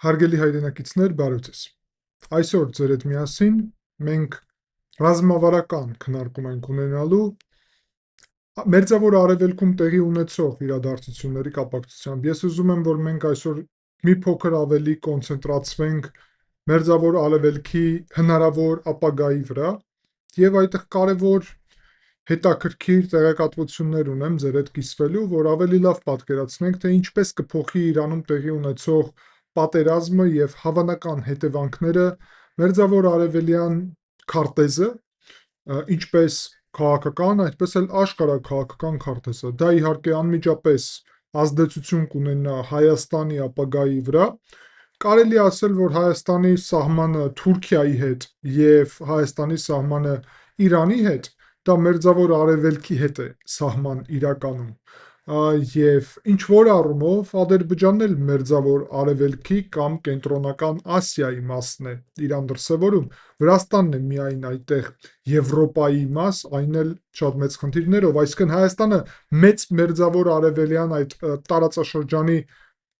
Հարգելի հայրենակիցներ, բարև ձեզ։ Այսօր ձեր հետ միասին մենք ռազմավարական քննարկում ենք ունենալու Մերձավոր Արևելքում տեղի ունեցող իրադարձությունների կապակցությամբ։ Ես ուզում եմ, որ մենք այսօր մի փոքր ավելի կոնցենտրացվենք Մերձավոր Արևելքի հնարավոր ապագայի վրա, եւ այդտեղ կարևոր հետաքրքիր տեղեկատվություններ ունեմ ձեր հետ կիսվելու, որ ավելի լավ պատկերացնենք, թե ինչպես կփոխի Իրանում տեղի ունեցող պատերազմը եւ հավանական հետևանքները Մերձավոր Արևելյան քարտեզը, ինչպես քաղաքական, այդպես էլ աշխարհաքաղաքական քարտեզը։ Դա իհարկե անմիջապես ազդեցություն կունենա Հայաստանի ապագայի վրա։ Կարելի է ասել, որ Հայաստանի սահմանը Թուրքիայի հետ եւ Հայաստանի սահմանը Իրանի հետ, դա Մերձավոր Արևելքի հետ է սահման իրականում։ Եվ ինչ որ առումով Ադրբեջանն էլ Մերձավոր Արևելքի կամ Կենտրոնական Ասիայի մասն է Իրան դրսևորում, Վրաստանն է միայն այդտեղ Եվրոպայի մաս, այն էլ շատ մեծ խնդիրներով, այսինքն Հայաստանը մեծ Մերձավոր Արևելյան այդ տարածաշրջանի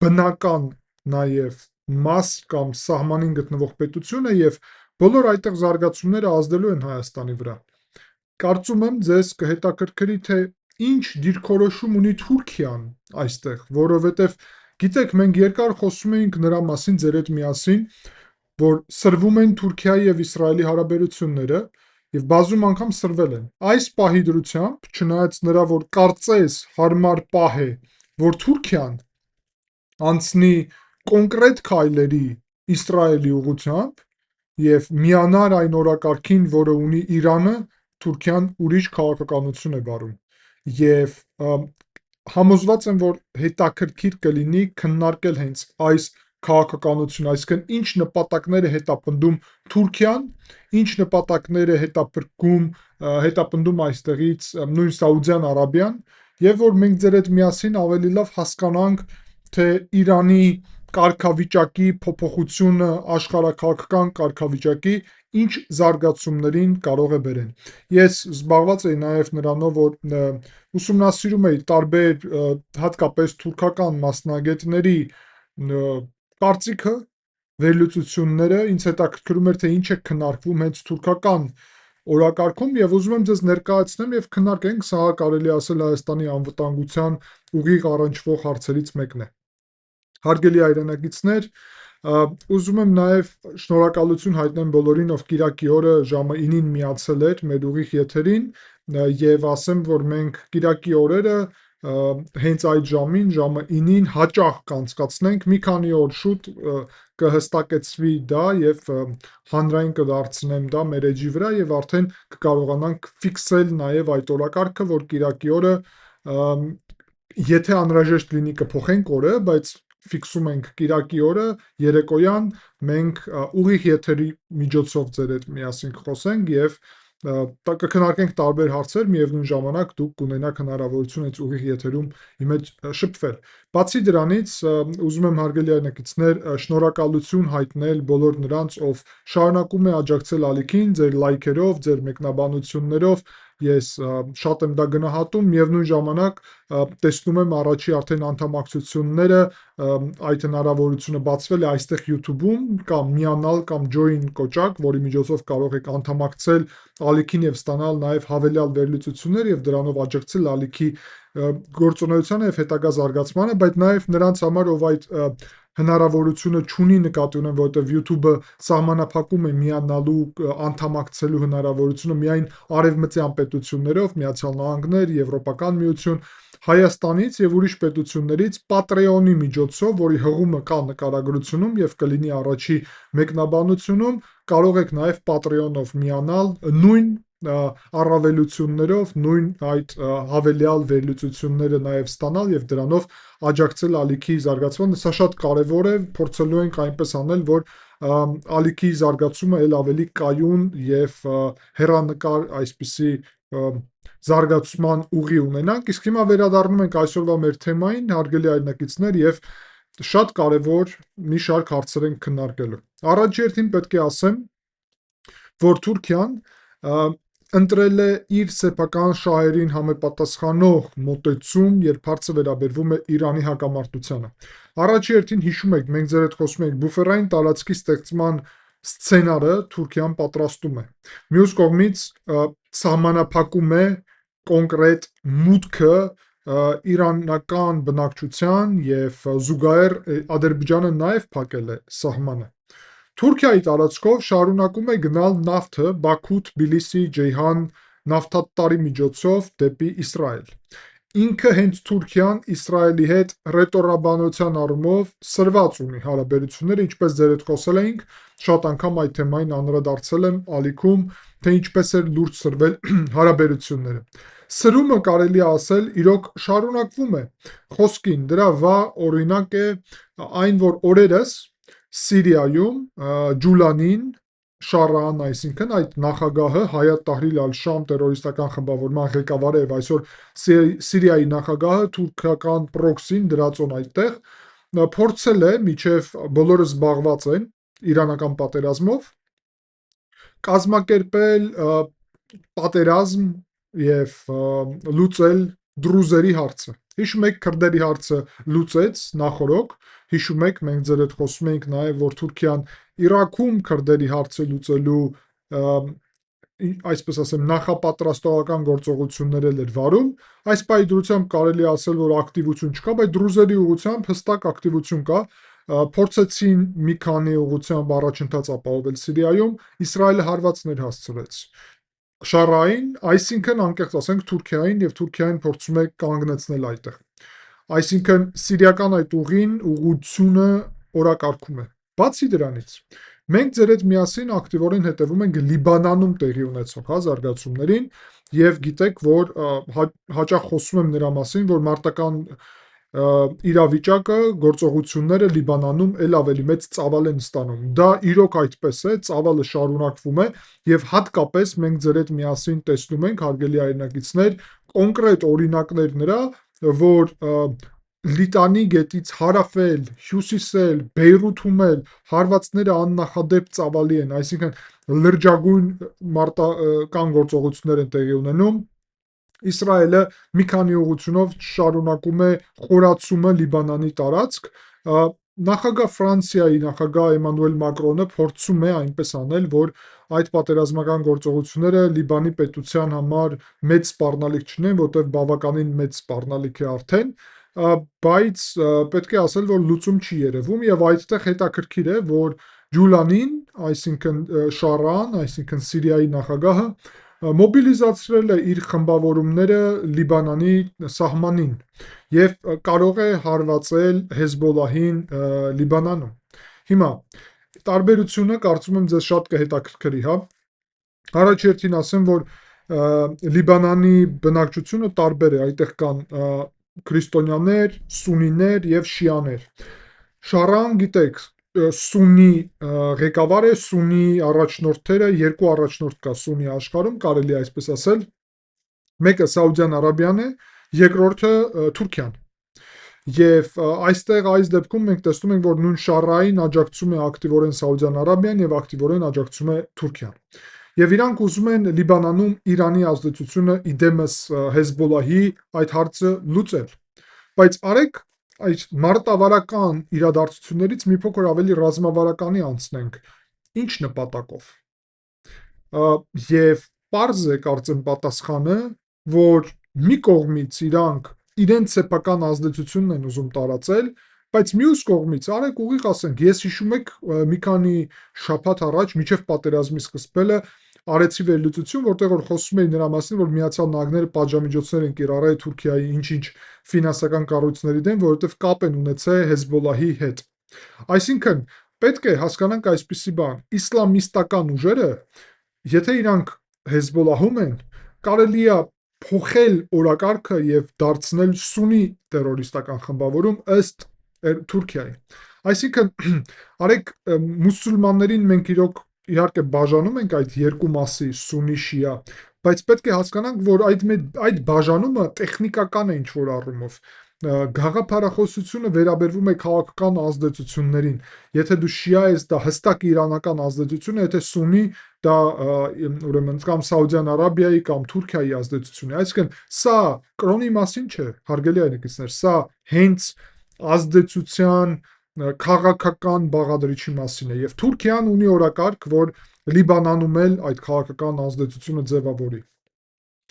բնական նաև մաս կամ սահմանին գտնվող պետություն է եւ բոլոր այդտեղ զարգացումները ազդելու են Հայաստանի վրա։ Կարծում եմ ձեզ կհետաքրքրի, թե ինչ դիրքորոշում ունի Թուրքիան այստեղ, որովհետև գիտեք, մենք երկար խոսում էինք նրա մասին ձեր հետ միասին, որ սրվում են Թուրքիայի եւ Իսրայելի հարաբերությունները եւ բազում անգամ սրվել են։ Այս պահի դրությամբ, չնայած նրա, որ կարծես հարմար պահ է, որ Թուրքիան անցնի կոնկրետ քայլերի Իսրայելի ուղղությամբ եւ միանար այն օրակարգին, որը ունի Իրանը, Թուրքիան ուրիշ քաղաքականություն է վարում։ Եվ համոզված եմ, որ հետաքրքիր կլինի քննարկել հենց այս քաղաքականությունը, այսինքն ինչ նպատակներ է հետապնդում Թուրքիան, ինչ նպատակներ է հետապնդում այստեղից նույն Սաուդյան Արաբիան, եւ որ մենք ձեր հետ միասին ավելի լավ հասկանանք, թե Իրանի կարգավիճակի փոփոխությունը աշխարհաքաղաքական կարգավիճակի ինչ զարգացումներին կարող է բերել։ Ես զբաղված էի նաև նրանով, որ ուսումնասիրում էի տարբեր հատկապես թուրքական մասնագետների կարծիքը, վերլուծությունները, ինձ հետաքրքրում էր, թե ինչ է քննարկվում հենց թուրքական օրակարգում եւ ուզում եմ ձեզ ներկայացնեմ եւ քննարկենք, սա կարելի ասել Հայաստանի անվտանգության ուղիղ առնչվող հարցերից մեկն է։ Հարգելի հայրենակիցներ, ուզում եմ նաև շնորհակալություն հայտնեմ բոլորին, ով Կիրակի օրը ժամը 9-ին միացել էր մեր ուղիղ եթերին եւ ասեմ, որ մենք Կիրակի օրերը հենց այդ ժամին, ժամը 9-ին հաճախ կանցկացնենք, մի քանի օր շուտ կհստակեցվի դա եւ հանրային կդարձնեմ դա մեր էջի վրա եւ արդեն կկարողանանք ֆիքսել նաեւ այդ օրակարգը, որ Կիրակի օրը եթե անհրաժեշտ լինի կփոխենք օրը, բայց ֆիքսում ենք Կիրակի օրը երեկոյան մենք ուղիղ եթերի միջոցով ձեր հետ միասին կխոսենք եւ կքննարկենք տարբեր հարցեր, միևնույն ժամանակ դուք կունենաք հնարավորություն այդ ուղիղ եթերում իմ հետ շփվել։ Բացի դրանից, ուզում եմ հարգելի հայրենակիցներ շնորհակալություն հայտնել բոլոր նրանց, ով շարունակում է աջակցել ալիքին ձեր լայքերով, ձեր մեկնաբանություններով, ես շատ եմ դա գնահատում, միևնույն ժամանակ տեսնում եմ առաջի արդեն անդամակցությունները, այդ հնարավորությունը բացվել է այստեղ YouTube-ում կամ միանալ կամ join կոճակ, որի միջոցով կարող եք անդամակցել ալիքին եւ ստանալ նաեւ հավելյալ վերլուծություններ եւ դրանով աջակցել ալիքի գործունեությանը եւ հետագա զարգացմանը, բայց նաեւ նրանց համար, ով այդ հնարավորությունը չունի, նկատի ունեմ, որովհետև YouTube-ը սահմանափակում է միանալու անդամակցելու հնարավորությունը միայն արևմտյան պետություններով, Միացյալ Նահանգներ, Եվրոպական միություն, Հայաստանից եւ ուրիշ պետություններից Patreon-ի միջոցով, որի հղումը կա նկարագրությունում եւ կլինի առաջի մեկնաբանությունում, կարող եք նաեւ Patreon-ով միանալ նույն առավելություններով, նույն այդ հավելյալ վերլուծությունները նաեւ ստանալ եւ դրանով աջակցել ալիքի զարգացմանը։ Սա շատ կարեւոր է, փորձելու ենք այնպես անել, որ ալիքի զարգացումը ել ավելի կայուն եւ հեռանկար այսպիսի զարգացման ուղի ունենանք, իսկ հիմա վերադառնում ենք այսօրվա մեր թեմային, հարգելի հայրենակիցներ, եւ շատ կարեւոր մի շարք հարցեր ենք քննարկելու։ Առաջերտին պետք է ասեմ, որ Թուրքիան ընտրել է իր սեփական շահերին համապատասխանող մոտեցում, երբ հարցը վերաբերվում է Իրանի հակամարտությանը։ Առաջի հերթին հիշում եք, մենք ձեր հետ խոսում ենք բուֆերային տարածքի ստեղծման սցենարը Թուրքիան պատրաստում է։ Մյուս կողմից սահմանափակում է կոնկրետ մուտքը իրանական բնակչության եւ զուգահեռ Ադրբեջանը նաեւ փակել է սահմանը։ Թուրքիայի տարածքով շարունակում է գնալ նավթը Բաքու-Թբիլիսի-Ջեյհան նավթատարի միջոցով դեպի Իսրայել։ Ինքը հենց Թուրքիան Իսրայելի հետ ռետորաբանության առումով սրված ունի հարաբերությունները, ինչպես ձեր հետ խոսել էինք, շատ անգամ այդ թեմային անդրադարձել եմ ալիքում, թե ինչպես էր լուրջ սրվել հարաբերությունները։ Սրումը կարելի է ասել իրոք շարունակվում է։ Խոսքին դրա վաղ օրինակ է այն, որ օրերս Սիրիայում Ջուլանին Շարան, այսինքն այդ նախագահը Հայաթ Տահրիր ալ-Շամ տերորիստական խմբավորման ղեկավարը եւ այսօր Սիրիայի նախագահը թուրքական պրոքսին դրածոն այդտեղ փորձել է միջև բոլորը զբաղված են իրանական պատերազմով կազմակերպել պատերազմ եւ լուծել դրուզերի հարցը։ Հիշում եք քրդերի հարցը լուծեց նախորոք, հիշում եք մենք ձեր հետ խոսում էինք նաեւ որ Թուրքիան Իրաքում քրդերի հարցը լուծելու այսպես ասեմ նախապատրաստողական գործողություններ էր վարում, այս պայդրությամբ կարելի ասել որ ակտիվություն չկա, բայց դրուզերի ուղղությամբ հստակ ակտիվություն կա, փորձեցին մի քանի ուղղությամբ առաջընթաց ապահովել Սիրիայում, Իսրայելը հարվածներ հասցրեց Շարային, այսինքն անկեղծ ասենք Թուրքիային եւ Թուրքիային փորձում է կանգնեցնել այդտեղ։ Այսինքն սիրիական այդ ուղղությունը օրակարգում է։ Բացի դրանից, մենք ձեր հետ միասին ակտիվորեն հետևում ենք Լիբանանում տեղի ունեցող զարգացումներին եւ գիտեք, որ հաճախ խոսում եմ նրա մասին, որ մարտական իրավիճակը, գործողությունները Լիբանանում ել ավելի մեծ ծավալ են ստանում։ Դա իրոք այդպես է, ծավալը շարունակվում է եւ հատկապես մենք ձեր հետ միասին տեսնում ենք հարգելի հայրենակիցներ կոնկրետ օրինակներ նրա, որ Լիտանի գետից հարավել, հյուսիսել, Բեյրութում էլ հարվածները աննախադեպ ծավալի են, այսինքն լրջագույն մարտական գործողություններ են տեղի ունենում։ Իսրայելը մի քանի ուղղությունով շարունակում է խորացումը Լիբանանի տարածք, նախագահ Ֆրանսիայի նախագահ Էմանուել Մակրոնը փորձում է այնպես անել, որ այդ պատերազմական գործողությունները Լիբանի պետության համար մեծ սպառնալիք չունեն, որտեղ բավականին մեծ սպառնալիք է արդեն, բայց պետք է ասել, որ լուծում չի երևում եւ այդտեղ հետաքրքիր է, որ Ջուլանին, այսինքն Շարան, այսինքն Սիրիայի նախագահը մոբիլիզացրել է իր խմբավորումները Լիբանանի սահմանին եւ կարող է հարվածել Հեզբոլահին Լիբանանում։ Հիմա տարբերությունը կարծում եմ ձեզ շատ կհետաքրքրի, հա։ Առաջերտին ասեմ, որ Լիբանանի բնակչությունը տարբեր է, այդտեղ կան քրիստոնյաներ, սունիներ եւ շիաներ։ Շարան, գիտեք, սունի ղեկավար է, սունի առաջնորդները, երկու առաջնորդ կա սունի աշխարհում, կարելի է այսպես ասել։ Մեկը Սաուդյան Արաբիան է, երկրորդը Թուրքիան։ Եվ այստեղ այս դեպքում մենք տեսնում ենք, որ նույն Շարային աջակցում է ակտիվորեն Սաուդյան Արաբիան եւ ակտիվորեն աջակցում է Թուրքիան։ Եվ իրանք ուզում են Լիբանանում Իրանի ազդեցությունը իդեմս Հեզբոլահի այդ հարցը լուծել։ Բայց արեք այդ մարտավարական իրադարձություններից մի փոքր ավելի ռազմավարականի անցնենք։ Ինչ նպատակով։ Եվ պարզ է կարծեմ պատասխանը, որ մի կողմից իրանք իրենց սեփական ազդեցությունն են ուզում տարածել, բայց մյուս կողմից արեք ուղիղ ասենք, ես հիշում եք մի քանի շաբաթ առաջ միջև պատերազմի սկսվելը արեցի վերլուծություն, որտեղ որ խոսում էին նրա մասին, որ Միացյալ Նահանգները պատժամիջոցներ են կիրառել Թուրքիայի ինչ-ինչ ֆինանսական կառույցների դեմ, որովհետև կապ են ունեցել Հեզբոլահի հետ։ Այսինքն պետք է հասկանանք այսպիսի բան. իսլամիստական ուժերը, եթե իրանք Հեզբոլահում են, կարելի է փոխել օրակարգը եւ դարձնել սունի տերորիստական խմբավորում ըստ Թուրքիայի։ Այսինքն արեք մուսուլմաններին մենք իրոք իհարկե բաժանում ենք այդ երկու մասի սունի շիա, բայց պետք է հասկանանք, որ այդ բաժանումը տեխնիկական է ինչ որ առումով։ գաղափարախոսությունը վերաբերվում է քաղաքական ազդեցություններին։ Եթե դու շիա ես, դա հստակ իրանական ազդեցություն է, եթե սուննի, դա ուրեմն կամ Սաուդյան Արաբիայի կամ Թուրքիայի ազդեցություն է։ Այսինքն սա կրոնի մասին չէ, հարգելի այրեքիցներ, սա հենց ազդեցության քաղաքական բաղադրիչի մասին է, եւ Թուրքիան ունի օրակարգ, որ Լիբանանում էլ այդ քաղաքական ազդեցությունը ձևավորի։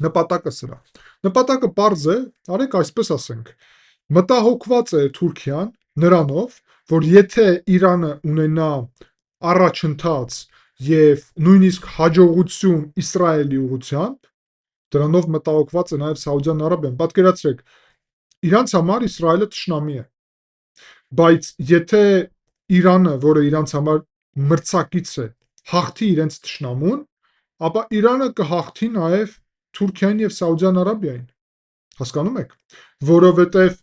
Նպատակը սրա։ Նպատակը պարզ է, արեք այսպես ասենք, մտահոգված է Թուրքիան նրանով, որ եթե Իրանը ունենա առաջընթաց եւ նույնիսկ հաջողություն Իսրայելի ուղղությամբ, դրանով մտահոգված է նաեւ Սաուդյան Արաբիան։ Պատկերացրեք, իրանց համար Իսրայելը թշնամի է, բայց եթե Իրանը, որը իրանց համար մրցակից է, հաղթի իրենց թշնամուն, ապա Իրանը կհաղթի նաեւ Թուրքիային եւ Սաուդյան Արաբիային։ Հասկանում եք, որովհետեւ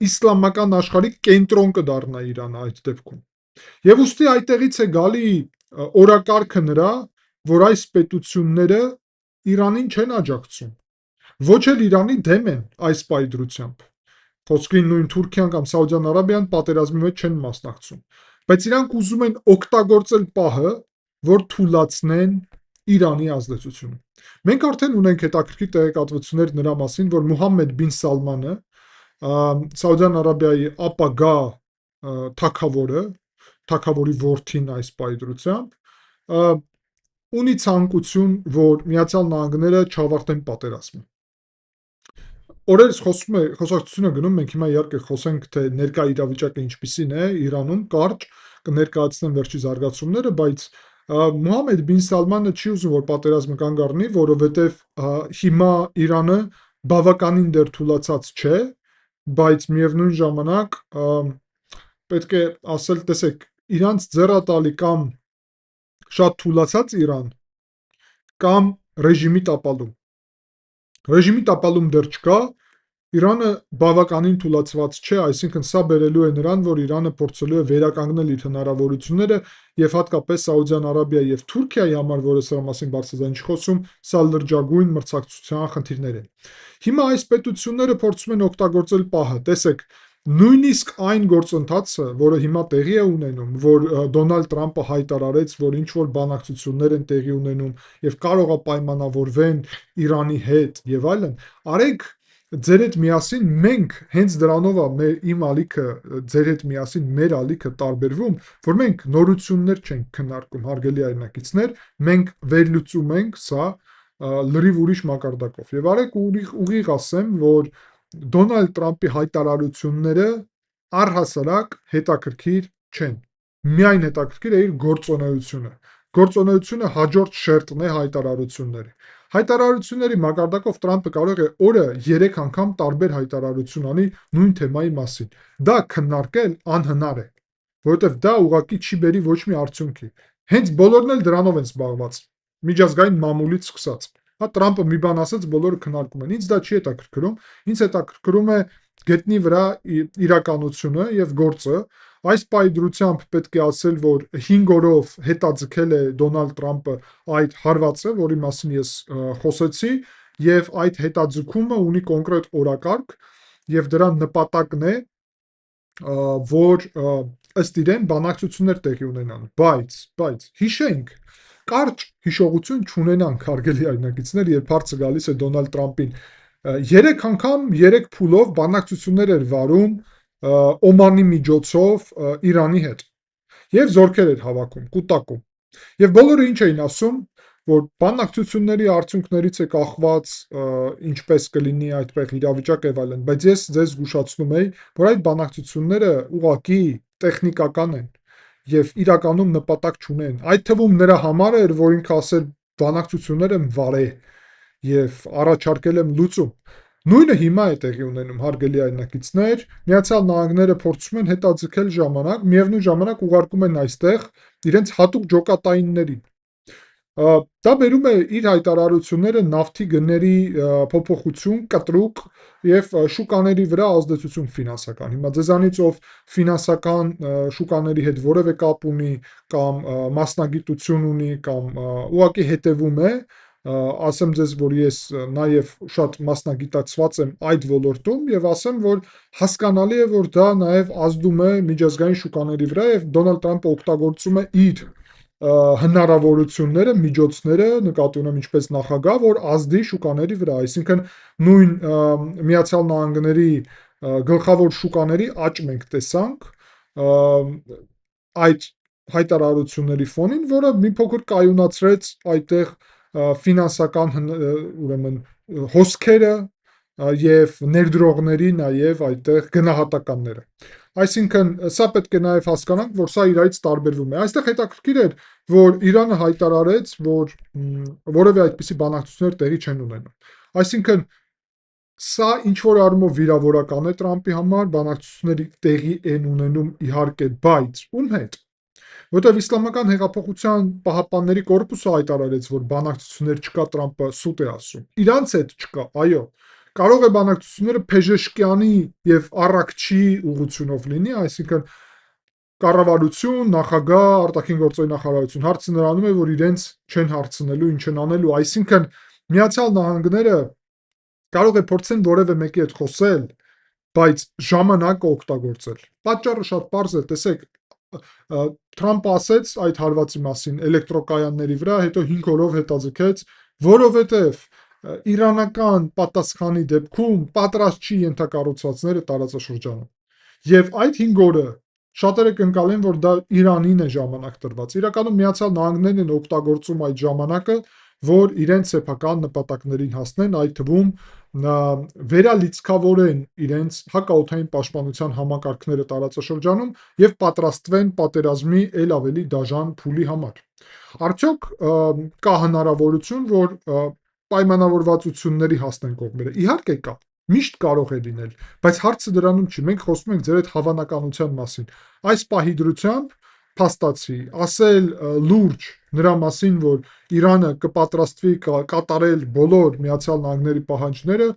իսլամական աշխարհի կենտրոն կդառնա Իրանը այդ դեպքում։ Եվ ուստի այդտեղից է գալի օրակարգը նրա, որ այս պետությունները Իրանին չեն աջակցում, ոչ էլ Իրանի դեմ են այս պայծրությամբ։ Խոսքի նույն Թուրքիան կամ Սաուդյան Արաբիան պատերազմի մեջ չեն մասնակցում, բայց իրանք ուզում են օգտագործել պահը, որ թուլացնեն Իրանի ազդեցությունը։ Մենք արդեն ունենք հետաքրքիր տեղեկատվություններ նրա մասին, որ Մուհամմեդ բին Սալմանը, Սաուդյան Արաբիայի ապագա թագավորի որդին այս պայծրությամբ, ունի ցանկություն, որ Միացյալ Նահանգները չավարտեն պատերազմը։ Օրերս խոսակցությունը գնում, մենք հիմա իհարկե խոսենք, թե ներկա իրավիճակը ինչպիսին է Իրանում, կարճ կներկայացնեմ վերջի զարգացումները, բայց Մուհամմեդ բին Սալմանը չի ուզում, որ պատերազմը կանգ առնի, որովհետև հիմա Իրանը բավականին դեռ թուլացած չէ, բայց միևնույն ժամանակ պետք է ասել, տեսեք, իրանց ձեռատալի կամ շատ թուլացած Իրան կամ ռեժիմի տապալում։ Ռեժիմի տապալում դեռ չկա, Իրանը բավականին թուլացված չէ, այսինքն սա բերելու է նրան, որ Իրանը փորձելու է վերականգնել իր հնարավորությունները եւ հատկապես Սաուդյան Արաբիայի եւ Թուրքիայի համար, որը սրա մասին բարձրաձայն չի խոսում, սա լրջագույն մրցակցության խնդիրներ են։ Հիմա այս պետությունները փորձում են օգտագործել պահը, տեսեք, նույնիսկ այն գործընթացը, որը հիմա տեղի է ունենում, որ Դոնալդ Թրամփը հայտարարեց, որ ինչ որ բանակցություններ են տեղի ունենում եւ կարող է պայմանավորվեն Իրանի հետ եւ այլն, արեք ձեր հետ միասին մենք հենց դրանով է իմ ալիքը ձեր հետ միասին մեր ալիքը տարբերվում, որ մենք նորություններ չենք քննարկում, հարգելի այրնակիցներ, մենք վերլուծում ենք սա լրիվ ուրիշ մակարդակով։ Եվ արեք ուղիղ ասեմ, որ Դոնալդ Թրամփի հայտարարությունները առհասարակ հետաքրքիր չեն։ Միայն հետաքրքիր է իր գործունեությունը։ Գործունեությունը հաջորդ շերտն է հայտարարությունների։ Հայտարարությունների մակարդակով Թրամփը կարող է օրը 3 անգամ տարբեր հայտարարություն անի նույն թեմայի մասին։ Դա քննարկել անհնար է, որովհետև դա ուղղակի չի բերի ոչ մի արդյունքի։ Հենց բոլորն էլ դրանով են զբաղված։ Միջազգային մամուլից սկսած։ Հա Թրամփը մի բան ասաց, բոլորը քննարկում են։ Ինձ դա չի հետաքրքրում, ինձ հետաքրքրում է գետնի վրա իրականությունը եւ գործը։ Այս պայծրությամբ պետք է ասել, որ 5 օրով հետաձգել է Դոնալդ Թրամփը այդ հարվածը, որի մասին ես խոսեցի, եւ այդ հետաձգումը ունի կոնկրետ օրակարգ եւ դրա նպատակն է, որ ըստ իրեն բանակցություններ տեղի ունենան, բայց հիշենք, կարճ հիշողություն չունենանք, հարգելի այրնակիցներ, երբ հարցը գալիս է Դոնալդ Թրամփին 3 անգամ 3 փուլով բանակցություններ էր վարում Օմանի միջոցով Իրանի հետ եւ զորքեր էր հավաքում, կուտակում։ Եվ բոլորը ինչ էին ասում, որ բանակցությունների արդյունքներից է կախված ինչպես կլինի այդտեղ իրավիճակը եւ այլն, բայց ես ձեզ զգուշացնում եի, որ այդ բանակցությունները ուղղակի տեխնիկական են եւ իրականում նպատակ չունեն։ Այդ թվում նրա համար էր, որ ինքը ասել բանակցությունները վարե եւ առաջարկել եմ լուծում։ Նույնը հիմա է տեղի ունենում, հարգելի այրնակիցներ, Միացյալ Նահանգները փորձում են հետաձգել ժամանակ, միևնույն ժամանակ ուղարկում են այստեղ իրենց հատուկ ջոկատայիններին։ Դա բերում է իր հայտարարությունները նավթի գների փոփոխություն, կտրուկ եւ շուկաների վրա ազդեցություն ֆինանսական։ Հիմա ձեզանից ով ֆինանսական շուկաների հետ որևէ կապ ունի կամ մասնագիտություն ունի կամ ուղղակի հետևում է, ասեմ ձեզ, որ ես նաև շատ մասնագիտացված եմ այդ ոլորտում եւ ասեմ, որ հասկանալի է, որ դա նաև ազդում է միջազգային շուկաների վրա եւ Դոնալդ Թրամփը օգտագործում է իր հնարավորությունները, միջոցները, նկատի ունեմ ինչպես նախագահ, որ ազդի շուկաների վրա, այսինքն նույն Միացյալ Նահանգների գլխավոր շուկաների աճ մենք տեսանք այդ հայտարարությունների ֆոնին, որը մի փոքր կայունացրեց այդտեղ ֆինանսական ուրեմն հոսքերը եւ ներդրողների նաեւ այդտեղ գնահատականները։ Այսինքն սա պետք է նաեւ հասկանանք, որ սա իրայից տարբերվում է։ Այստեղ հետաքրքիր էր, որ Իրանը հայտարարեց, որ որևէ այդպիսի բանակցություններ տեղի չեն ունենում։ Այսինքն սա ինչ որ առումով վիրավորական է Տրամփի համար, բանակցությունների տեղի են ունենում իհարկե, բայց ում հետ։ Որտեւ Իսլամական հեղափոխության պահապանների կորպուսը հայտարարեց, որ բանակցություններ չկա, Տրամփը սուտ է ասում։ Իրանց հետ չկա, այո։ Կարող է բանակցությունները Փեժեշկյանի եւ Առաքչի ուղղությունով լինի, այսինքն կառավարություն, նախագահ, արտաքին գործերի նախարարություն։ Հարցը նրանում է, որ իրենց չեն հարցնելու, ինչ են անելու, այսինքն Միացյալ Նահանգները կարող է փորձեն որևէ մեկի հետ խոսել, բայց ժամանակը օգտագործել։ Պատճառը շատ պարզ է, տեսեք, Թրամփը ասեց այդ հարվածի մասին էլեկտրոկայանների վրա, հետո 5 օրով հետաձգեց, որովհետև իրանական պատասխանի դեպքում պատրաստ չի ենթակառուցվածքները տարածաշրջանում։ Եվ այդ 5 օրը շատերը կընկալեն, որ դա Իրանին է ժամանակ տրված։ Իրականում Միացյալ Նահանգներն են օգտագործում այդ ժամանակը, որ իրենց սեփական նպատակներին հասնեն, այդ թվում վերալիցքավորեն իրենց հակաօդային պաշտպանության համակարգները տարածաշրջանում եւ պատրաստվեն պատերազմի ել ավելի դաժան փուլի համար։ Արդյոք կա հնարավորություն, որ պայմանավորվածությունների հասնեն կողմերը։ Իհարկե կա, միշտ կարող է լինել, բայց հարցը դրանում չի։ Մենք խոսում ենք ձեր այդ հավանականության մասին։ Այս պահի դրությամբ փաստացի ասել լուրջ նրա մասին, որ Իրանը կպատրաստվի կատարել բոլոր Միացյալ Նահանգների պահանջները,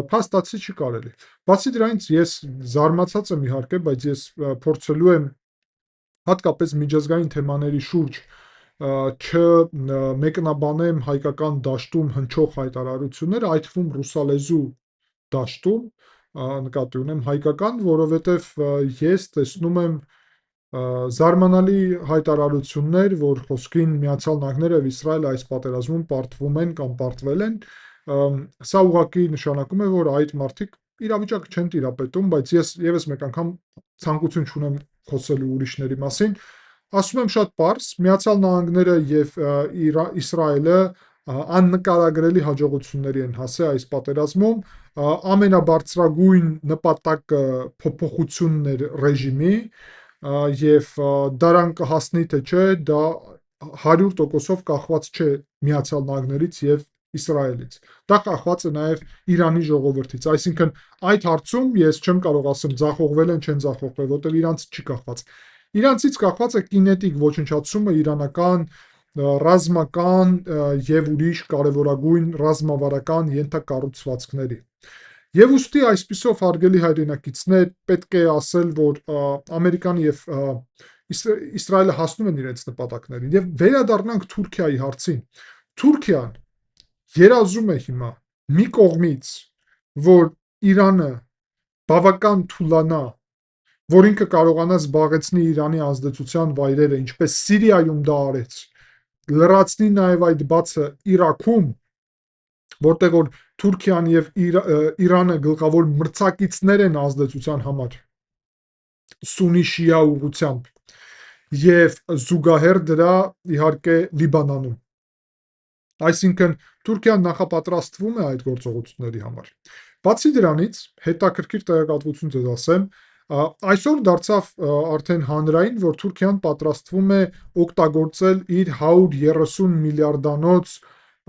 փաստացի չի կարելի։ Բացի դրանից ես զարմացած եմ իհարկե, բայց ես փորձելու եմ հատկապես միջազգային թեմաների շուրջ չմեկնաբանեմ հայկական դաշտում հնչող հայտարարությունները, այդ թվում ռուսալեզու դաշտում, նկատի ունեմ հայկական, որովհետև ես տեսնում եմ զարմանալի հայտարարություններ, որ խոսքին Միացյալ Նահանգները եւ Իսրայելը այս պատերազմում պարտվում են կամ պարտվել են, սա ուղղակի նշանակում է, որ այդ մարդիկ իրավիճակը չեն տիրապետում, բայց ես եւս մեկ անգամ ցանկություն չունեմ խոսելու ուրիշների մասին։ Ասում եմ շատ պարզ, Միացյալ Նահանգները եւ Իսրայելը աննկարագրելի հաջողությունների են հասել այս պատերազմում, ամենաբարձրագույն նպատակը փոփոխություններ ռեժիմի եւ դարան կհասնի թե չէ, դա 100%-ով կախված չէ Միացյալ Նահանգներից եւ Իսրայելից։ Դա կախված է նաեւ Իրանի ժողովրդից, այսինքն այդ հարցում ես չեմ կարող ասեմ ձախողվել են, չեն ձախողվել, որտեղ իրանց չի կախված։ Իրանցից կախված է կինետիկ ոչնչացումը իրանական ռազմական եւ ուրիշ կարևորագույն ռազմավարական ենթակառուցվածքների։ Եվ ուստի այսպիսով հարգելի հայրենակիցներ, պետք է ասել, որ Ամերիկան եւ Իսրայելը հասնում են իրենց նպատակներին եւ վերադառնանք Թուրքիայի հարցին։ Թուրքիան երազում է հիմա մի կողմից, որ Իրանը բավական թուլանա, որ ինքը կարողանա զբաղեցնի Իրանի ազդեցության վայրերը, ինչպես Սիրիայում դա արեց, լրացնի նաեւ այդ բացը Իրաքում, որտեղ որ Թուրքիան եւ Իրանը գլխավոր մրցակիցներ են ազդեցության համար սունի-շիա ուղղությամբ եւ զուգահեռ դրա իհարկե Լիբանանում։ Այսինքն Թուրքիան նախապատրաստվում է այդ գործողությունների համար։ Բացի դրանից, հետաքրքիր տեղեկատվություն ձեզ ասեմ, այսօր դարձավ արդեն հանրային, որ Թուրքիան պատրաստվում է օգտագործել իր 130 միլիարդանոց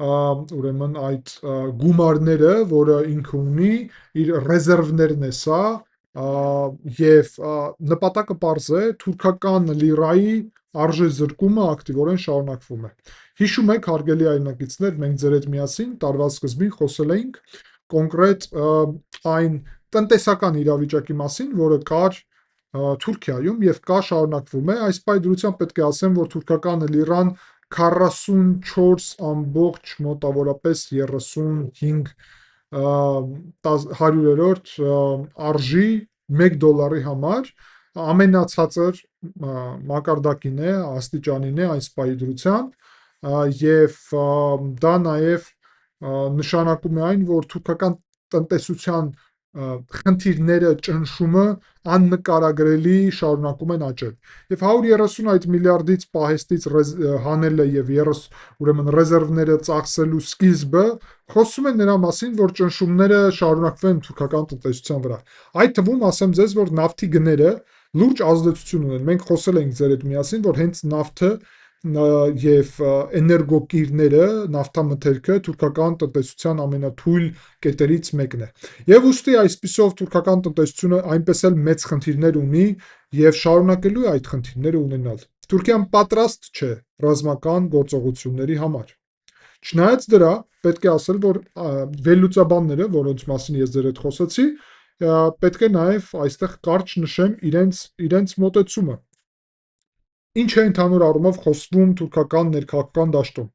ուրեմն այդ գումարները, որը ինքը ունի, իր ռեզերվներն է սա, եւ նպատակը պարզ է, թուրքական լիրայի արժեզրկումը ակտիվորեն շարունակվում է։ Հիշում եք, հարգելի հայրենակիցներ, մենք ձեր հետ միասին տարվա սկզբին խոսել էինք կոնկրետ այն տնտեսական իրավիճակի մասին, որը կար Թուրքիայում եւ կա շարունակվում է։ Այս պայմանությամբ պետք է ասեմ, որ թուրքական լիրան 44 ամբողջ մոտավորապես 35 հարյուրերորդ արժի $1 համար ամենացածր մակարդակին է, աստիճանին է այս պահի դրությամբ եւ դա նաեւ նշանակում է այն, որ թուրքական տնտեսության խնդիրները, ճնշումը աննկարագրելի շարունակում են աճել։ Եվ 130 այդ միլիարդից պահեստից հանելը եւ 30 ուրեմն ռեզերվները ծախսելու սկիզբը խոսում է նրա մասին, որ ճնշումները շարունակվեն թուրքական տնտեսության վրա։ Այդ թվում ասեմ ձեզ, որ նավթի գները լուրջ ազդեցություն ունեն։ Մենք խոսել ենք ձեր հետ միասին, որ հենց նավթը եւ էներգոկիրները, նավթամթերքը թուրքական տնտեսության ամենաթույլ կետերից մեկն է։ Եվ ուստի այսպիսով թուրքական տնտեսությունը այնպես էլ մեծ խնդիրներ ունի եւ շարունակելու է այդ խնդիրները ունենալ։ Թուրքիան պատրաստ չէ ռազմական գործողությունների համար։ Չնայած դրա, պետք է ասել, որ վերլուծաբանները, որոնց մասին ես ձեր հետ խոսեցի, պետք է նաեւ այստեղ կարճ նշեմ իրենց մոտեցումը։ Ինչ է ընդհանուր առումով խոսվում թուրքական ներքաղաքական դաշտում։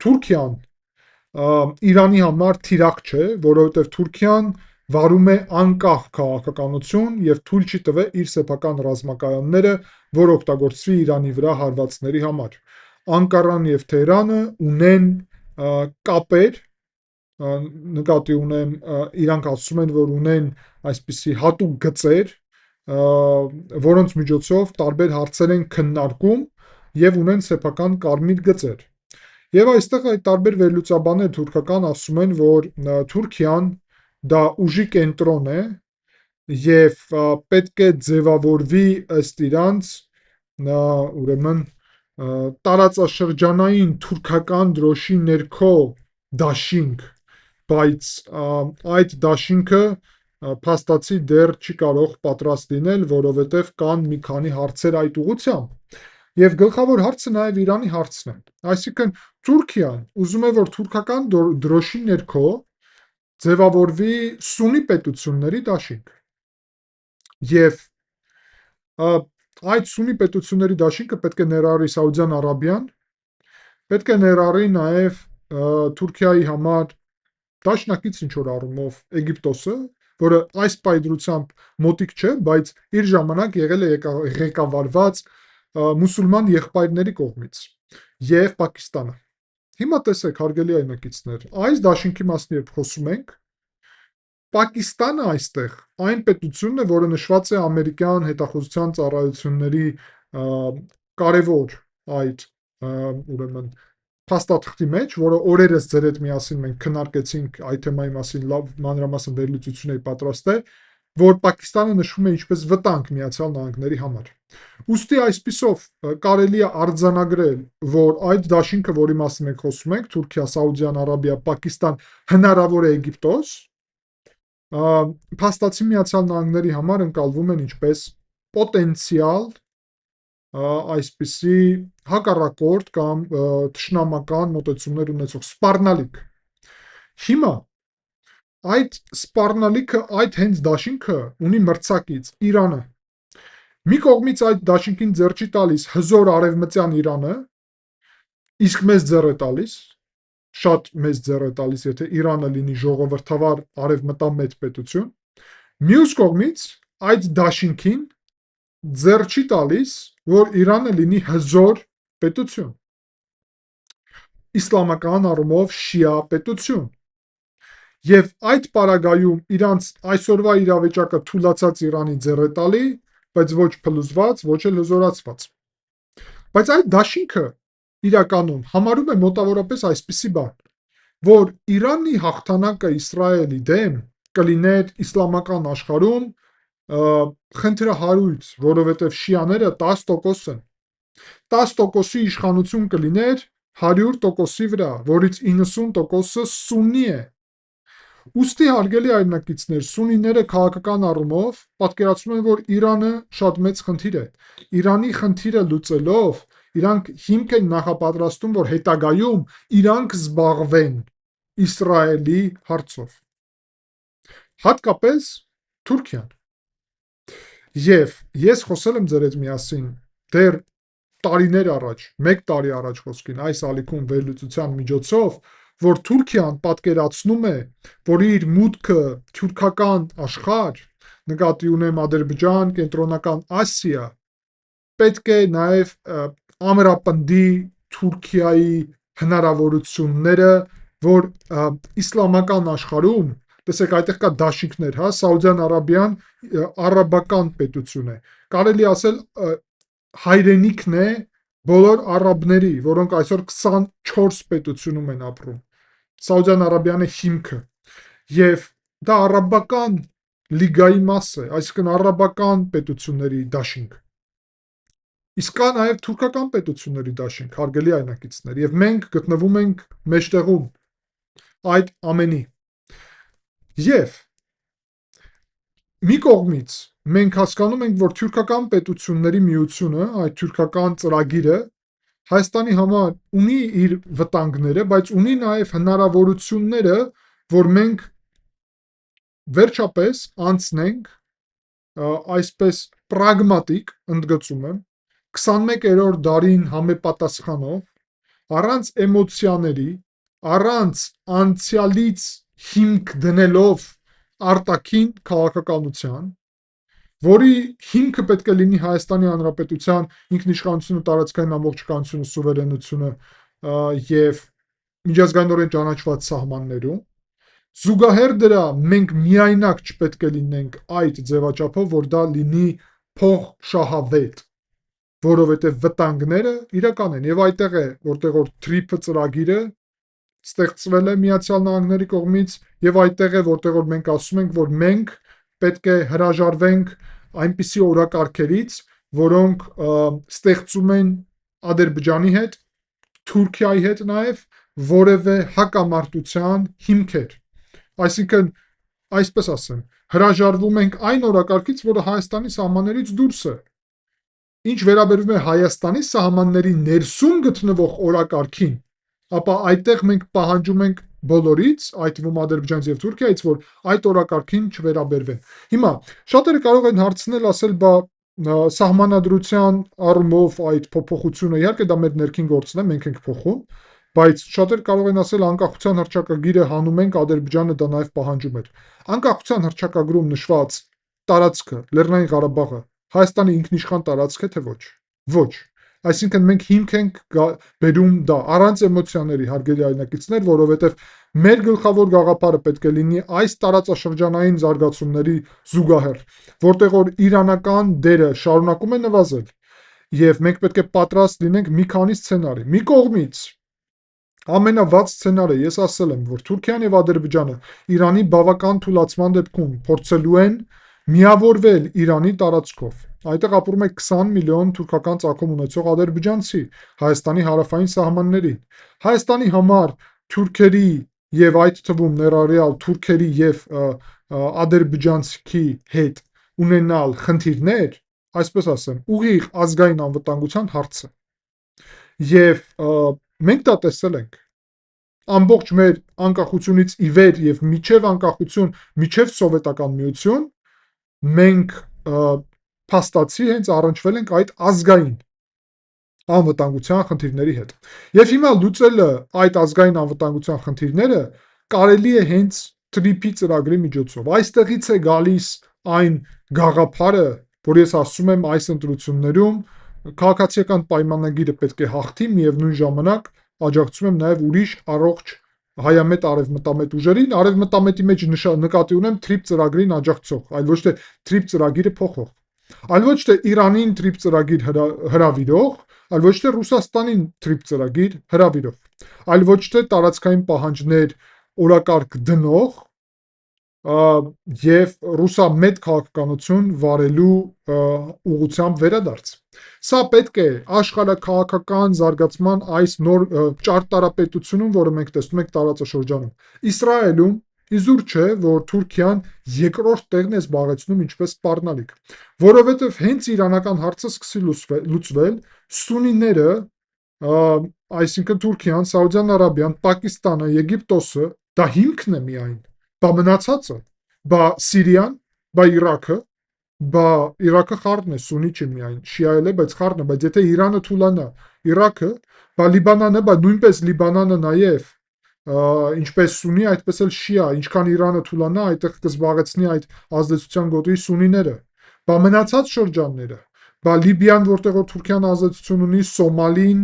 Թուրքիան Իրանի համար թիրախ չէ, որովհետև Թուրքիան վարում է անկախ քաղաքականություն եւ թույլ չի տվել իր սեփական ռազմակայանները, որ օգտագործվի Իրանի վրա հարվածների համար։ Անկարան եւ Թեհրանը ունեն կապեր, նկատի ունեմ, իրանք ասում են, որ ունեն այսպիսի հատուկ գծեր, որոնց միջոցով տարբեր հարցեր են քննարկում եւ ունեն սեփական կարմիր գծեր։ Եվ այստեղ այդ տարբեր վերլուծաբաններ թուրքական ասում են, որ Թուրքիան դա ուժի կենտրոն է եւ պետք է ձևավորվի ըստ իրանց ուրեմն տարածաշրջանային թուրքական դրոշի ներքո դաշինք, բայց այդ դաշինքը փաստացի դեռ չի կարող պատրաստ լինել, որովհետև կան մի քանի հարցեր այդ ուղղությամբ։ Եվ գլխավոր հարցը նաև Իրանի հարցն է։ Այսինքն Թուրքիան ուզում է, որ թուրքական դրոշի ներքո ձևավորվի սուննի պետությունների դաշինք։ Եվ այդ սուննի պետությունների դաշինքը պետք է ներառի Սաուդյան Արաբիան, պետք է ներառի նաև Թուրքիայի համար դաշնակից ինչ-որ առումով Եգիպտոսը, որը այս պայդրությամբ մոտիկ չէ, բայց իր ժամանակ եղել է ղեկավարված մուսուլման եղբայրների կողմից, եւ Պակիստանը։ Հիմա տեսեք, հարգելի այնակիցներ, այս դաշինքի մասին երբ խոսում ենք, Պակիստանը այստեղ այն պետությունն է, որը նշված է ամերիկյան հետախուզության ծառայությունների կարևոր այդ ուրեմն փաստաթղթի մեջ, որը օրերս ձեր հետ միասին մենք քննարկեցինք այդ թեմայի մասին լավ մանրամասն վերլուծություն էի պատրաստել, որ Պակիստանը նշվում է ինչպես վտանգ Միացյալ Նահանգների համար։ Ուստի այսպիսով կարելի է արձանագրել, որ այդ դաշինքը, որի մասին մենք խոսում ենք, Թուրքիա, Սաուդյան Արաբիա, Պակիստան, հնարավոր է Եգիպտոս, փաստացի Միացյալ Նահանգների համար ընկալվում են ինչպես պոտենցիալ այսպիսի հակառակորդ կամ թշնամական մոտեցումներ ունեցող սպառնալիք։ Հիմա այդ սպառնալիքը, այդ հենց դաշինքը ունի մրցակից Իրանը։ Մի կողմից այդ դաշինքին ձեռ չի տալիս հզոր արևմտյան Իրանը, իսկ մեզ ձեռ է տալիս, շատ մեծ ձեռ է տալիս, եթե Իրանը լինի ժողովրդավար արևմտամետ պետություն։ Մյուս կողմից այդ դաշինքին ձեռ չի տալիս, որ Իրանը լինի հզոր պետություն, իսլամական առումով շիա պետություն։ Եվ այդ պարագայում իրանց այսօրվա իրավիճակը թուլացած Իրանի ձեռ է տալի, բայց ոչ փլուզված, ոչ էլ հզորացված։ Բայց այդ դաշինքը իրականում համարում է մոտավորապես այսպիսի բան, որ Իրանի հաղթանակը Իսրայելի դեմ կլիներ իսլամական աշխարհում խնդրահարույց, որովհետև շիաները 10% են։ 10%-ի իշխանություն կլիներ 100%-ի վրա, որից 90%-ը սուննի է։ Ուստի հարգելի այրնակիցներ, սուննիները քաղաքական առումով պատկերացնում են, որ Իրանը շատ մեծ խնդիր է։ Իրանի խնդիրը լուծելով իրանք հիմք են նախապատրաստում, որ հետագայում իրանք զբաղվեն Իսրայելի հարցով։ Հատկապես Թուրքիան։ Եվ ես խոսել եմ ձեր հետ միասին դեռ տարիներ առաջ, 1 տարի առաջ խոսքին այս ալիքում վերլուծության միջոցով, որ Թուրքիան պատկերացնում է, որ իր մուտքը թուրքական աշխարհ, նկատի ունեմ Ադրբեջան, Կենտրոնական Ասիա, պետք է նաև ամրապնդի Թուրքիայի հնարավորությունները, որ իսլամական աշխարհում, տեսեք, այդտեղ կա դաշինքներ, հա, Սաուդյան Արաբիան արաբական պետություն է։ Կարելի ասել հայրենիքն է բոլոր արաբների, որոնք այսօր 24 պետությունում են ապրում։ Սաուդյան Արաբիան է հիմքը։ Եվ դա արաբական լիգայի մաս է, այսինքն արաբական պետությունների դաշինք։ Իսկ կա նաև թուրքական պետությունների դաշինք, հարգելի այնակիցներ, եւ մենք գտնվում ենք մեջտեղում այդ ամենի։ Եվ մի կողմից մենք հասկանում ենք, որ թուրքական պետությունների միությունը, այդ թուրքական ծրագիրը Հայաստանի համար ունի իր վտանգները, բայց ունի նաև հնարավորությունները, որ մենք վերջապես անցնենք այսպես պրագմատիկ, ընդգծում եմ, 21-րդ դարին համապատասխանով, առանց էմոցիաների, առանց անցյալից հիմք դնելով արտաքին քաղաքականության, որի հիմքը պետք է լինի Հայաստանի Հանրապետության ինքնիշխանությունը, տարածքային ամբողջականությունը, սուվերենությունը եւ միջազգայինորեն ճանաչված սահմաններում, զուգահեռ դրա մենք միայնակ չպետք է լինենք այդ ձևաչափով, որ դա լինի փոխշահավետ, որովհետև վտանգները իրական են եւ այդտեղ է, որտեղ որ TRIP ծրագիրը ստեղծվել է Միացյալ Նահանգների կողմից եւ այդտեղ է, որտեղ որ մենք ասում ենք, որ մենք պետք է հրաժարվենք այնպիսի օրակարգերից, որոնք ստեղծում են Ադրբեջանի հետ, Թուրքիայի հետ նաև որևէ հակամարտության հիմքեր։ Այսինքն, այսպես ասեմ, հրաժարվում ենք այն օրակարգից, որը Հայաստանի սահմաններից դուրս է։ Ինչ վերաբերում է Հայաստանի սահմանների ներսում գտնվող օրակարգին, ապա այդտեղ մենք պահանջում ենք բոլորից, այդ թվում Ադրբեջանից եւ Թուրքիայից, որ այդ օրակարգին չվերաբերվեն։ Հիմա շատերը կարող են հարցնել, ասել, բա սահմանադրության առումով այդ փոփոխությունը, իհարկե դա մեր ներքին գործն է, մենք ենք փոխում, բայց շատեր կարող են ասել անկախության հռչակագիրը հանում ենք, Ադրբեջանը դա նաև պահանջում էր։ Անկախության հռչակագրում նշված տարածքը, Լեռնային Ղարաբաղը, Հայաստանի ինքնիշխան տարածք է, թե ոչ։ Ոչ։ Այսինքն մենք հիմք ենք բերում դա առանց էմոցիաների, հարգելի այնակիցներ, որովհետև մեր գլխավոր գաղափարը պետք է լինի այս տարածաշրջանային զարգացումների զուգահեռ, որտեղ որ իրանական դերը շարունակում է նվազել, եւ մենք պետք է պատրաստ լինենք մի քանի սցենարի։ Մի կողմից ամենավատ սցենարը, ես ասել եմ, որ Թուրքիան եւ Ադրբեջանը Իրանի բավական թուլացման դեպքում փորձելու են միավորվել Իրանի տարածքով։ Այդտեղ ապրում է 20 միլիոն թուրքական ծագում ունեցող ադրբեջանցի Հայաստանի հարավային սահմաններին։ Հայաստանի համար թուրքերի եւ այդ թվում ներառյալ թուրքերի եւ ադրբեջանցի հետ ունենալ խնդիրներ, այսպես ասեմ, ուղիղ ազգային անվտանգության հարց է։ Եվ մենք դա տեսել ենք ամբողջ մեր անկախությունից ի վեր եւ միջև անկախություն, միջև սովետական միություն, մենք փաստացի հենց առնչվել ենք այդ ազգային անվտանգության խնդիրների հետ։ Եվ հիմա լուծելը այդ ազգային անվտանգության խնդիրները կարելի է հենց TRIP-ի ծրագրի միջոցով։ Այստեղից է գալիս այն գաղափարը, որ ես ասում եմ այս ընտրություններում քաղաքացիական պայմանագիրը պետք է հաղթի, միևնույն ժամանակ աջակցում եմ նաև ուրիշ առողջ հայամետ արևմտամետ ուժերին, արևմտամետի մեջ նկատի ունեմ TRIP ծրագրին աջակցող, այլ ոչ թե TRIP ծրագիրը փոխող, այլ ոչ թե Իրանին TRIP ծրագիր հրավիրող, այլ ոչ թե Ռուսաստանին TRIP ծրագիր հրավիրող, այլ ոչ թե տարածքային պահանջներ օրակարգ դնող եւ ռուսամետ քաղաքականություն վարելու ուղղությամբ վերադարձ։ Սա պետք է աշխարհաքաղաքական զարգացման այս նոր ճարտարապետությունում, որը մենք տեսնում ենք տարածաշրջանում։ Իսրայելում իզուր չէ, որ Թուրքիան երկրորդ տեղն է զբաղեցնում ինչպես սպառնալիք, որովհետև հենց իրանական հարցը սկսի լուծվել, սունիները, այսինքն Թուրքիան, Սաուդյան Արաբիան, Պակիստանը, Եգիպտոսը, դա հիմքն է միայն, բա մնացածը, բա Սիրիան, բա Իրաքը, Բա Իրաքը խառն է, սուննի չի միայն, շիա էլ է, բայց խառն է, բայց եթե Իրանը թուլանա Իրաքը, բա Լիբանանը, բա նույնպես Լիբանանը նաև ինչպես սուննի, այդպես էլ շիա, ինչքան Իրանը թուլանա, այդտեղ կզբաղեցնի այդ ազդեցության գոտի սուննիները։ Բա մնացած շրջանները, բա Լիբիան, որտեղ որ Թուրքիան ազդեցություն ունի, Սոմալին,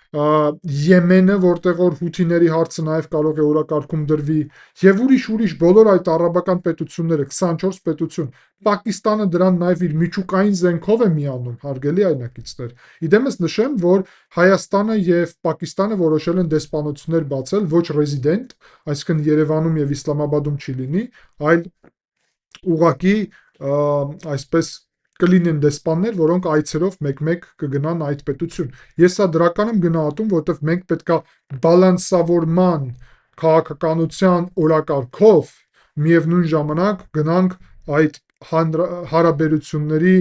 Եմենը, որտեղ որ հութիների հարցը նաև կարող է օրակարգում դրվի, եւ ուրիշ բոլոր այդ արաբական պետությունները, 24 պետություն, Պակիստանը դրան նաև իր միջուկային զենքով է միանում, հարգելի այնակիցներ։ Իդեմս նշեմ, որ Հայաստանը եւ Պակիստանը որոշել են դեսպանություններ բացել ոչ ռեզիդենտ, այսինքն Երևանում եւ Իսլամաբադում չի լինի, այլ ուղակի այսպես կլինեն դեսպաններ, որոնք այցերով մեկ-մեկ կգնան այդ պետություն։ Ես սա դրական եմ գնահատում, որովհետև մենք պետքա բալանսավորման քաղաքականության օրակարգով միևնույն ժամանակ գնանք այդ հարաբերությունների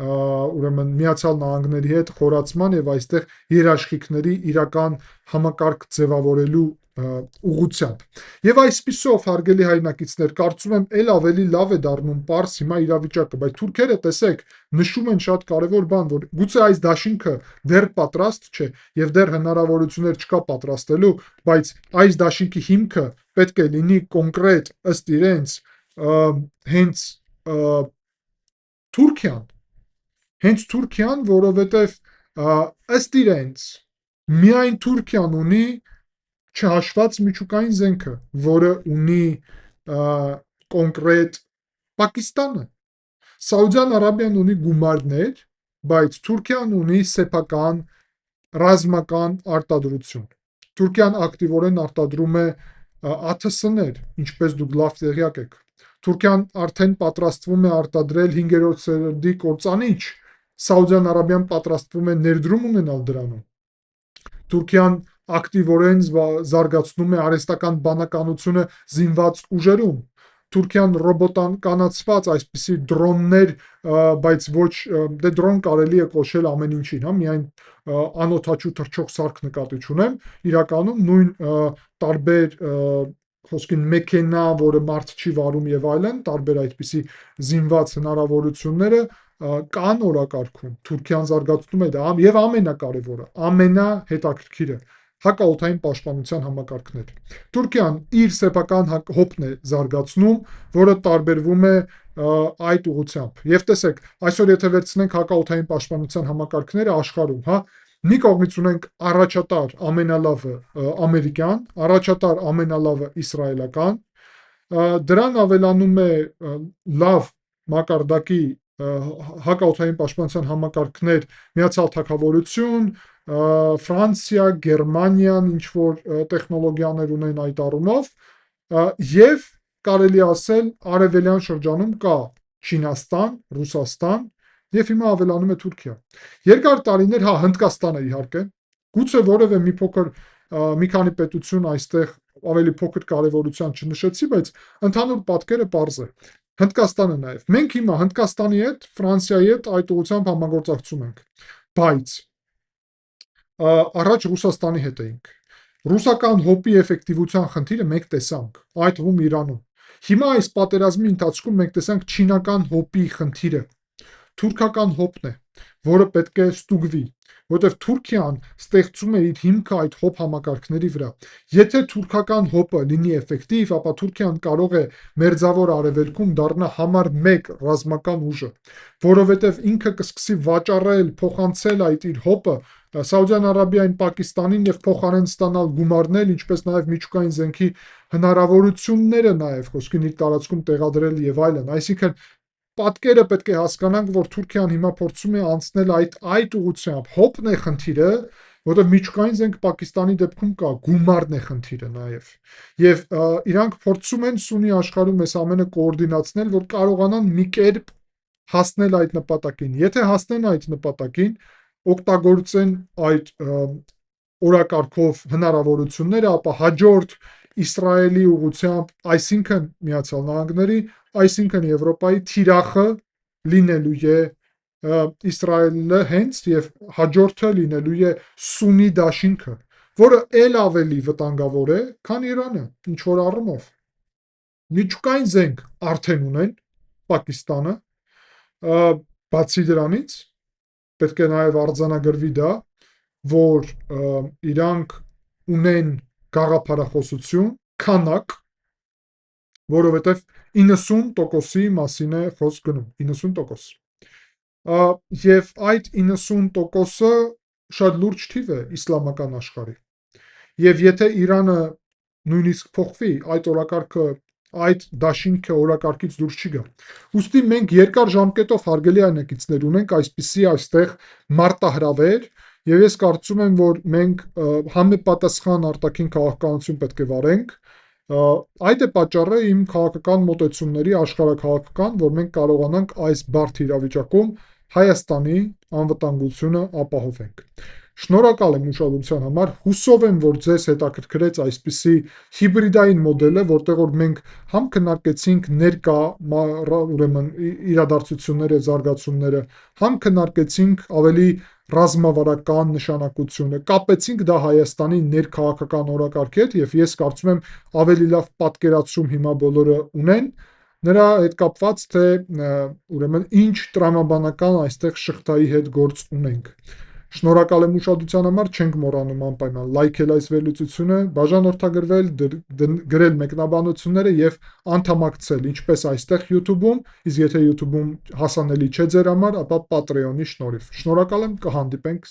ուրեմն Միացյալ Նահանգների հետ խորացման եւ այստեղ երաշխիքների իրական համակարգ ձևավորելու ուղղությամբ։ Եվ այսպիսով, հարգելի հայրենակիցներ, կարծում եմ ել ավելի լավ է դառնում պարզ հիմա իրավիճակը, բայց թուրքերը տեսեք, նշում են շատ կարևոր բան, որ գուցե այս դաշինքը դեռ պատրաստ չէ եւ դեռ հնարավորություններ չկա պատրաստելու, բայց այս դաշինքի հիմքը պետք է լինի կոնկրետ ըստ իրենց հենց Թուրքիան, որովհետեւ ըստ իրենց միայն Թուրքիան ունի չհաշված միջուկային զենքը, որը ունի կոնկրետ Պակիստանը։ Սաուդյան Արաբիան ունի գումարներ, բայց Թուրքիան ունի սեփական ռազմական արտադրություն։ Թուրքիան ակտիվորեն արտադրում է ԱԹՍ-ներ, ինչպես դուք լավ տեղյակ եք։ Թուրքիան արդեն պատրաստվում է արտադրել 5-րդ սերնդի կործանիչ, Սաուդյան Արաբիան պատրաստվում է ներդրում ունենալ դրանում։ Թուրքիան ակտիվորեն զարգացնում է արհեստական բանականությունը զինված ուժերում։ Թուրքիան ռոբոտանկանացված այսպիսի դրոններ, բայց ոչ դե դրոն կարելի է կոչել ամեն ինչին, հա, միայն անօթաչու թռչող սարք նկատի չունեմ, իրականում նույն տարբեր խոսքին մեքենա, որը մարդ չի վարում եւ այլն, տարբեր այդպիսի զինված հնարավորությունները կան օրակարգում։ Թուրքիան զարգացնում է դա եւ ամենակարևորը, ամենահետաքրքիրը հակաօդային պաշտպանության համակարգներ։ Թուրքիան իր սեփական հոպն է զարգացնում, որը տարբերվում է այդ ուղղությամբ։ Եվ տեսեք, այսօր եթե վերցնենք հակաօդային պաշտպանության համակարգները աշխարհում, հա, մի կողմից ունենք առաջատար ամենալավը ամերիկյան, առաջատար ամենալավը իսրայելական, դրան ավելանում է լավ մակարդակի հակաօդային պաշտպանության համակարգներ Միացյալ Թագավորություն, Ֆրանսիա, Գերմանիան ինչ որ տեխնոլոգիաներ ունեն այդ առումով, եւ կարելի ասել արևելյան շրջանում կա Չինաստան, Ռուսաստան եւ հիմա ավելանում է Թուրքիա։ Երկար տարիներ, հա, Հնդկաստանը իհարկե, գուցե որևէ մի փոքր մի քանի պետություն այստեղ ավելի փոքր կարևորության չնշեցի, բայց ընդհանուր պատկերը պարզ է։ Հնդկաստանը նաև։ Մենք հիմա Հնդկաստանի հետ, Ֆրանսիայի հետ այդ ուղղությամբ համագործակցում ենք, բայց առաջ Ռուսաստանի հետ էինք։ Ռուսական հոպի էֆեկտիվության խնդիրը մենք տեսանք, այդ թվում Իրանում։ Հիմա այս պատերազմի ընթացքում մենք տեսանք չինական հոպի խնդիրը, թուրքական հոպն է, որը պետք է ստուգվի, որտեղ Թուրքիան ստեղծում է իր հիմքը այդ հոպ համակարգների վրա։ Եթե թուրքական հոպը լինի էֆեկտիվ, ապա Թուրքիան կարող է Մերձավոր Արևելքում դառնա համար 1 ռազմական ուժը, որովհետև ինքը կսկսի վաճառել, փոխանցել այդ իր հոպը Սաուդյան Արաբիային, Պակիստանին եւ փոխարեն ստանալ գումարներ, ինչպես նաեւ միջուկային զենքի հնարավորությունները նաեւ խոսքին իր տարածքում տեղադրել եւ այլն։ Այսինքն պատկերը պետք է հասկանանք, որ Թուրքիան հիմա փորձում է անցնել այդ ուղղությամբ։ Հոպն է խնդիրը, որովհետև միջուկային զենք Պակիստանի դեպքում կա, գումարն է խնդիրը նաեւ։ Եվ իրանք փորձում են Սունի աշխարհում այս ամենը կոորդինացնել, որ կարողանան մի կերպ հասնել այդ նպատակին։ Եթե հասնեն այդ նպատակին, օգտագործեն այդ օրակարգով հնարավորությունները, ապա հաջորդ Իսրայելի ուղղությամբ, այսինքն Միացյալ Նահանգների, այսինքն Եվրոպայի թիրախը լինելու է Իսրայելը հենց եւ հաջորդը լինելու է Սունի դաշինքը, որը ել ավելի վտանգավոր է, քան Իրանը, ինչ որ առումով։ Միջուկային զենք արդեն ունեն Պակիստանը, Բացի դրանից պետք է նաև արձանագրվի դա, որ իրանք ունեն գաղափարախոսություն, քանակ, որովհետև 90%-ի մասին է խոսք գնում, 90%։ Եվ այդ 90%-ը շատ լուրջ թիվ է իսլամական աշխարհի։ Եվ եթե Իրանը նույնիսկ փոխվի, այդ օրակարգը, այդ դաշինքը օրակարգից դուրս չի գա։ Ուստի մենք երկար ժամկետով, հարգելի այնակիցներ, ունենք այսպիսի այստեղ մարտահրավեր, եւ ես կարծում եմ, որ մենք համապատասխան արտաքին քաղաքականություն պետք է վարենք։ Այդ է պատճառը իմ քաղաքական մոտեցումների աշխարհաքաղաքական, որ մենք կարողանանք այս բարդ իրավիճակում Հայաստանի անվտանգությունը ապահովենք։ Շնորհակալ եմ ուշադրության համար, հուսով եմ, որ ձեզ հետաքրքրեց այսպիսի հիբրիդային մոդելը, որտեղ որ մենք համ քննարկեցինք ներկա ուրեմն իրադարձությունները, զարգացումները, համ քննարկեցինք ավելի ռազմավարական նշանակությունը, կապեցինք դա Հայաստանի ներքաղաքական օրակարգի հետ, եւ ես կարծում եմ ավելի լավ պատկերացում հիմա բոլորը ունեն նրա հետ կապված, թե ուրեմն ինչ տրամաբանական այստեղ շղթայի հետ գործ ունենք։ Շնորհակալ եմ ուշադրության համար, չենք մոռանում անպայման լայքել այս վերլուծությունը, բաժանորդագրվել, գրել մեկնաբանությունները եւ անդամակցել ինչպես այստեղ YouTube-ում, իսկ եթե YouTube-ում հասանելի չէ ձեր համար, ապա Patreon-ի շնորհիվ։ Շնորհակալ եմ, կհանդիպենք